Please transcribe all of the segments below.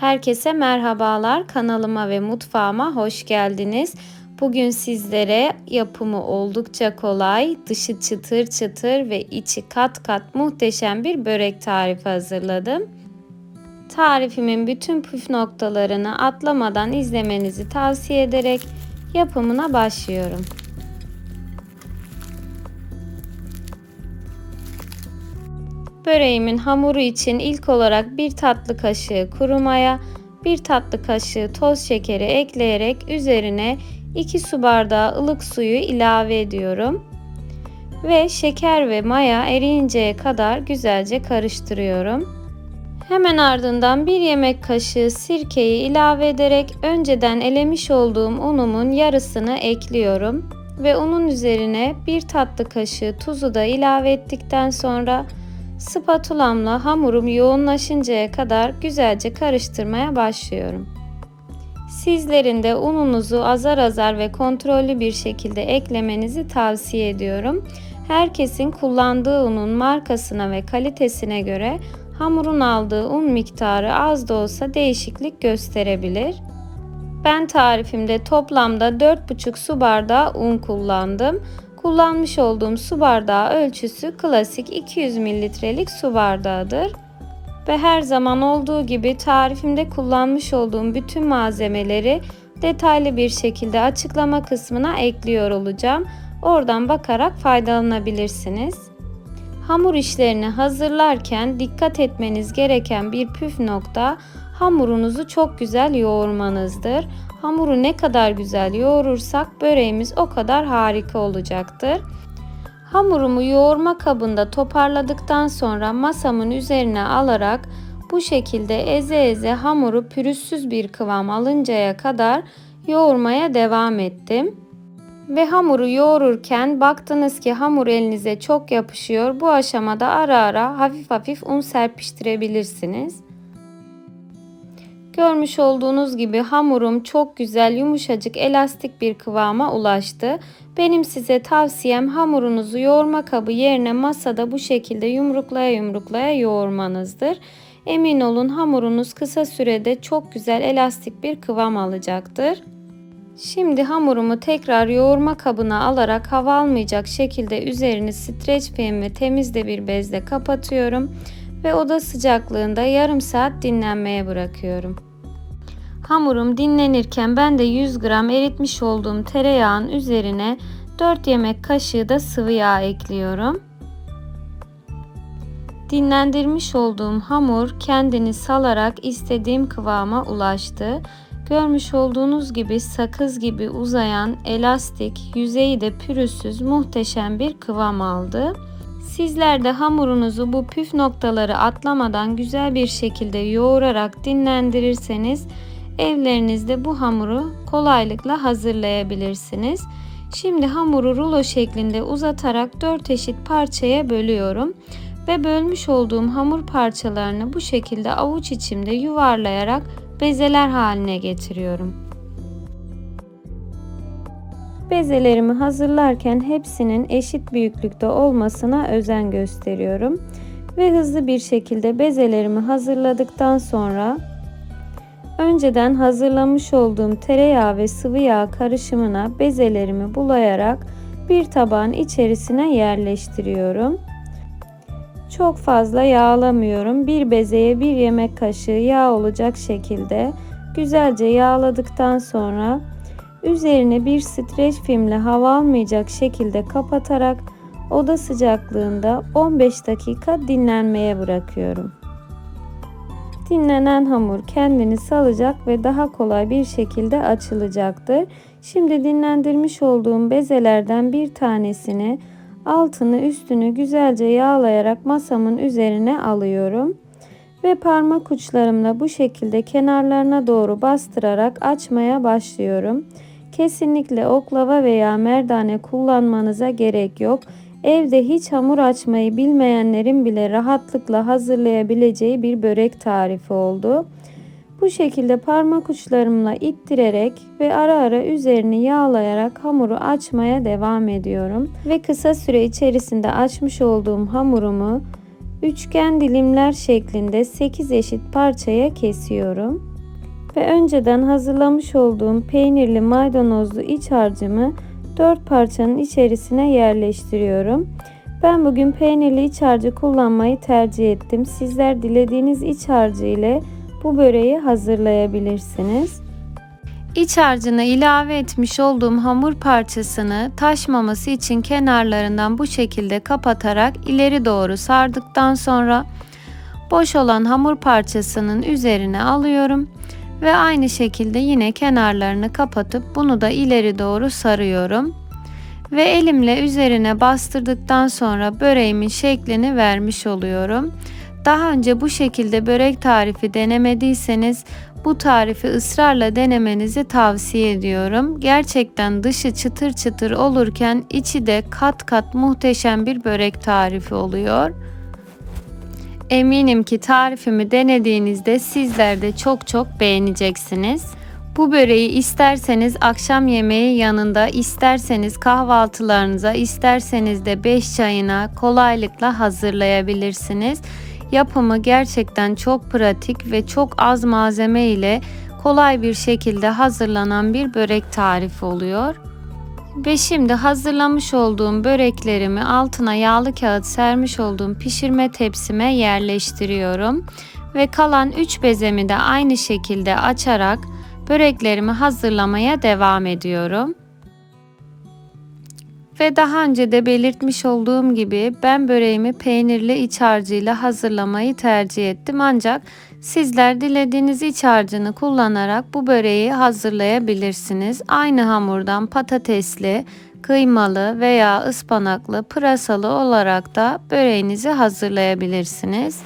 Herkese merhabalar. Kanalıma ve mutfağıma hoş geldiniz. Bugün sizlere yapımı oldukça kolay, dışı çıtır çıtır ve içi kat kat muhteşem bir börek tarifi hazırladım. Tarifimin bütün püf noktalarını atlamadan izlemenizi tavsiye ederek yapımına başlıyorum. Böreğimin hamuru için ilk olarak 1 tatlı kaşığı kuru maya, 1 tatlı kaşığı toz şekeri ekleyerek üzerine 2 su bardağı ılık suyu ilave ediyorum. Ve şeker ve maya eriyinceye kadar güzelce karıştırıyorum. Hemen ardından 1 yemek kaşığı sirkeyi ilave ederek önceden elemiş olduğum unumun yarısını ekliyorum. Ve unun üzerine 1 tatlı kaşığı tuzu da ilave ettikten sonra spatulamla hamurum yoğunlaşıncaya kadar güzelce karıştırmaya başlıyorum. Sizlerin de ununuzu azar azar ve kontrollü bir şekilde eklemenizi tavsiye ediyorum. Herkesin kullandığı unun markasına ve kalitesine göre hamurun aldığı un miktarı az da olsa değişiklik gösterebilir. Ben tarifimde toplamda 4,5 su bardağı un kullandım. Kullanmış olduğum su bardağı ölçüsü klasik 200 mililitrelik su bardağıdır. Ve her zaman olduğu gibi tarifimde kullanmış olduğum bütün malzemeleri detaylı bir şekilde açıklama kısmına ekliyor olacağım. Oradan bakarak faydalanabilirsiniz. Hamur işlerini hazırlarken dikkat etmeniz gereken bir püf nokta hamurunuzu çok güzel yoğurmanızdır. Hamuru ne kadar güzel yoğurursak böreğimiz o kadar harika olacaktır. Hamurumu yoğurma kabında toparladıktan sonra masamın üzerine alarak bu şekilde eze eze hamuru pürüzsüz bir kıvam alıncaya kadar yoğurmaya devam ettim. Ve hamuru yoğururken baktınız ki hamur elinize çok yapışıyor. Bu aşamada ara ara hafif hafif un serpiştirebilirsiniz. Görmüş olduğunuz gibi hamurum çok güzel, yumuşacık, elastik bir kıvama ulaştı. Benim size tavsiyem hamurunuzu yoğurma kabı yerine masada bu şekilde yumruklaya yoğurmanızdır. Emin olun hamurunuz kısa sürede çok güzel, elastik bir kıvam alacaktır. Şimdi hamurumu tekrar yoğurma kabına alarak hava almayacak şekilde üzerini streç film ve temiz de bir bezle kapatıyorum ve oda sıcaklığında yarım saat dinlenmeye bırakıyorum. Hamurum dinlenirken ben de 100 gram eritmiş olduğum tereyağın üzerine 4 yemek kaşığı da sıvı yağ ekliyorum. Dinlendirmiş olduğum hamur kendini salarak istediğim kıvama ulaştı. Görmüş olduğunuz gibi sakız gibi uzayan, elastik, yüzeyi de pürüzsüz muhteşem bir kıvam aldı. Sizler de hamurunuzu bu püf noktaları atlamadan güzel bir şekilde yoğurarak dinlendirirseniz evlerinizde bu hamuru kolaylıkla hazırlayabilirsiniz. Şimdi hamuru rulo şeklinde uzatarak 4 eşit parçaya bölüyorum. Ve bölmüş olduğum hamur parçalarını bu şekilde avuç içimde yuvarlayarak bezeler haline getiriyorum. Bezelerimi hazırlarken hepsinin eşit büyüklükte olmasına özen gösteriyorum. Ve hızlı bir şekilde bezelerimi hazırladıktan sonra önceden hazırlamış olduğum tereyağı ve sıvı yağ karışımına bezelerimi bulayarak bir tabağın içerisine yerleştiriyorum. Çok fazla yağlamıyorum. Bir bezeye 1 yemek kaşığı yağ olacak şekilde güzelce yağladıktan sonra üzerine bir streç filmle hava almayacak şekilde kapatarak oda sıcaklığında 15 dakika dinlenmeye bırakıyorum. Dinlenen hamur kendini salacak ve daha kolay bir şekilde açılacaktır. Şimdi dinlendirmiş olduğum bezelerden bir tanesini altını üstünü güzelce yağlayarak masamın üzerine alıyorum. Ve parmak uçlarımla bu şekilde kenarlarına doğru bastırarak açmaya başlıyorum. Kesinlikle oklava veya merdane kullanmanıza gerek yok. Evde hiç hamur açmayı bilmeyenlerin bile rahatlıkla hazırlayabileceği bir börek tarifi oldu. Bu şekilde parmak uçlarımla ittirerek ve ara ara üzerini yağlayarak hamuru açmaya devam ediyorum. Ve kısa süre içerisinde açmış olduğum hamurumu üçgen dilimler şeklinde 8 eşit parçaya kesiyorum. Ve önceden hazırlamış olduğum peynirli maydanozlu iç harcımı 4 parçanın içerisine yerleştiriyorum. Ben bugün peynirli iç harcı kullanmayı tercih ettim. Sizler dilediğiniz iç harcı ile bu böreği hazırlayabilirsiniz. İç harcına ilave etmiş olduğum hamur parçasını taşmaması için kenarlarından bu şekilde kapatarak ileri doğru sardıktan sonra boş olan hamur parçasının üzerine alıyorum ve aynı şekilde yine kenarlarını kapatıp bunu da ileri doğru sarıyorum. Ve elimle üzerine bastırdıktan sonra böreğimin şeklini vermiş oluyorum. Daha önce bu şekilde börek tarifi denemediyseniz bu tarifi ısrarla denemenizi tavsiye ediyorum. Gerçekten dışı çıtır çıtır olurken içi de kat kat muhteşem bir börek tarifi oluyor. Eminim ki tarifimi denediğinizde sizler de çok beğeneceksiniz. Bu böreği isterseniz akşam yemeği yanında, isterseniz kahvaltılarınıza, isterseniz de 5 çayına kolaylıkla hazırlayabilirsiniz. Yapımı gerçekten çok pratik ve çok az malzeme ile kolay bir şekilde hazırlanan bir börek tarifi oluyor. Ve şimdi hazırlamış olduğum böreklerimi altına yağlı kağıt sermiş olduğum pişirme tepsime yerleştiriyorum. Ve kalan 3 bezemi de aynı şekilde açarak böreklerimi hazırlamaya devam ediyorum. Ve daha önce de belirtmiş olduğum gibi ben böreğimi peynirli iç harcıyla hazırlamayı tercih ettim. Ancak sizler dilediğiniz iç harcını kullanarak bu böreği hazırlayabilirsiniz. Aynı hamurdan patatesli, kıymalı veya ıspanaklı, pırasalı olarak da böreğinizi hazırlayabilirsiniz.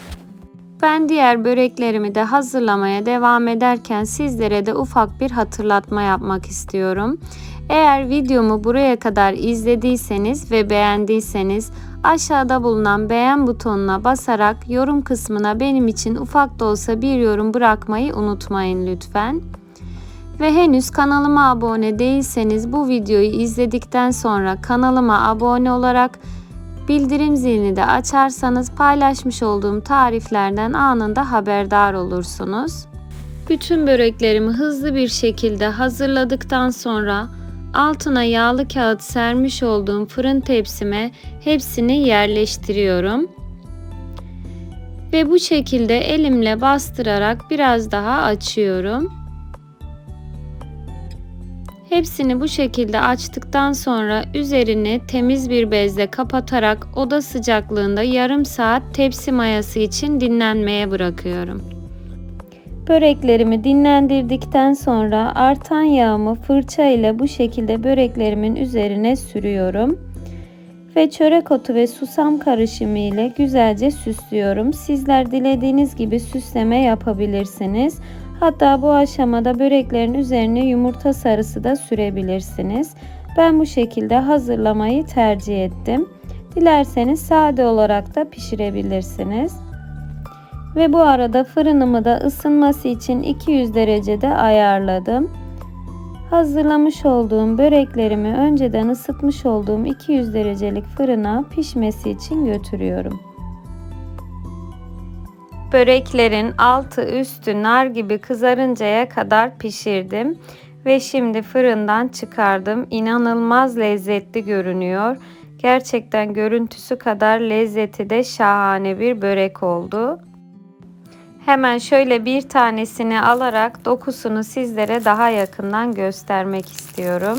Ben diğer böreklerimi de hazırlamaya devam ederken sizlere de ufak bir hatırlatma yapmak istiyorum. Eğer videomu buraya kadar izlediyseniz ve beğendiyseniz aşağıda bulunan beğen butonuna basarak yorum kısmına benim için ufak da olsa bir yorum bırakmayı unutmayın lütfen. Ve henüz kanalıma abone değilseniz bu videoyu izledikten sonra kanalıma abone olarak bildirim zilini de açarsanız paylaşmış olduğum tariflerden anında haberdar olursunuz. Bütün böreklerimi hızlı bir şekilde hazırladıktan sonra altına yağlı kağıt sermiş olduğum fırın tepsime hepsini yerleştiriyorum. Ve bu şekilde elimle bastırarak biraz daha açıyorum. Hepsini bu şekilde açtıktan sonra üzerini temiz bir bezle kapatarak oda sıcaklığında yarım saat tepsi mayası için dinlenmeye bırakıyorum. Böreklerimi dinlendirdikten sonra artan yağımı fırça ile bu şekilde böreklerimin üzerine sürüyorum. Ve çörek otu ve susam karışımı ile güzelce süslüyorum. Sizler dilediğiniz gibi süsleme yapabilirsiniz. Hatta bu aşamada böreklerin üzerine yumurta sarısı da sürebilirsiniz. Ben bu şekilde hazırlamayı tercih ettim. Dilerseniz sade olarak da pişirebilirsiniz. Ve bu arada fırınımı da ısınması için 200 derecede ayarladım. Hazırlamış olduğum böreklerimi önceden ısıtmış olduğum 200 derecelik fırına pişmesi için götürüyorum. Böreklerin altı üstü nar gibi kızarıncaya kadar pişirdim ve şimdi fırından çıkardım. İnanılmaz lezzetli görünüyor. Gerçekten görüntüsü kadar lezzeti de şahane bir börek oldu. Hemen şöyle bir tanesini alarak dokusunu sizlere daha yakından göstermek istiyorum.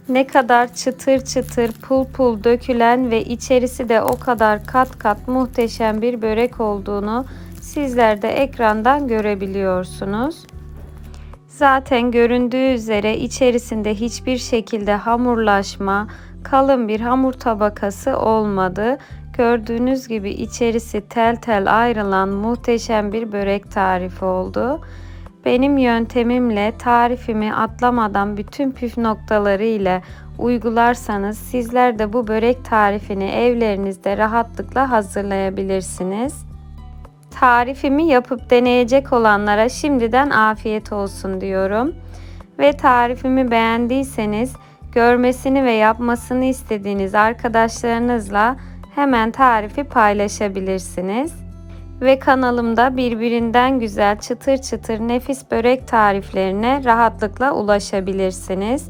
Ne kadar çıtır çıtır pul pul dökülen ve içerisi de o kadar kat kat muhteşem bir börek olduğunu sizler de ekrandan görebiliyorsunuz. Zaten göründüğü üzere içerisinde hiçbir şekilde hamurlaşma, kalın bir hamur tabakası olmadı. Gördüğünüz gibi içerisi tel tel ayrılan muhteşem bir börek tarifi oldu. Benim yöntemimle tarifimi atlamadan bütün püf noktaları ile uygularsanız sizler de bu börek tarifini evlerinizde rahatlıkla hazırlayabilirsiniz. Tarifimi yapıp deneyecek olanlara şimdiden afiyet olsun diyorum. Ve tarifimi beğendiyseniz görmesini ve yapmasını istediğiniz arkadaşlarınızla hemen tarifi paylaşabilirsiniz. ve kanalımda birbirinden güzel çıtır çıtır nefis börek tariflerine rahatlıkla ulaşabilirsiniz.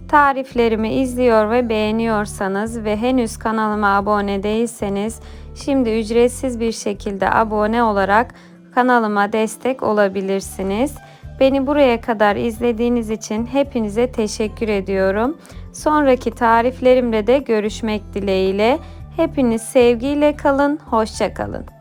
Tariflerimi izliyor ve beğeniyorsanız ve henüz kanalıma abone değilseniz şimdi ücretsiz bir şekilde abone olarak kanalıma destek olabilirsiniz. Beni buraya kadar izlediğiniz için hepinize teşekkür ediyorum. Sonraki tariflerimde de görüşmek dileğiyle. Hepiniz sevgiyle kalın, hoşça kalın.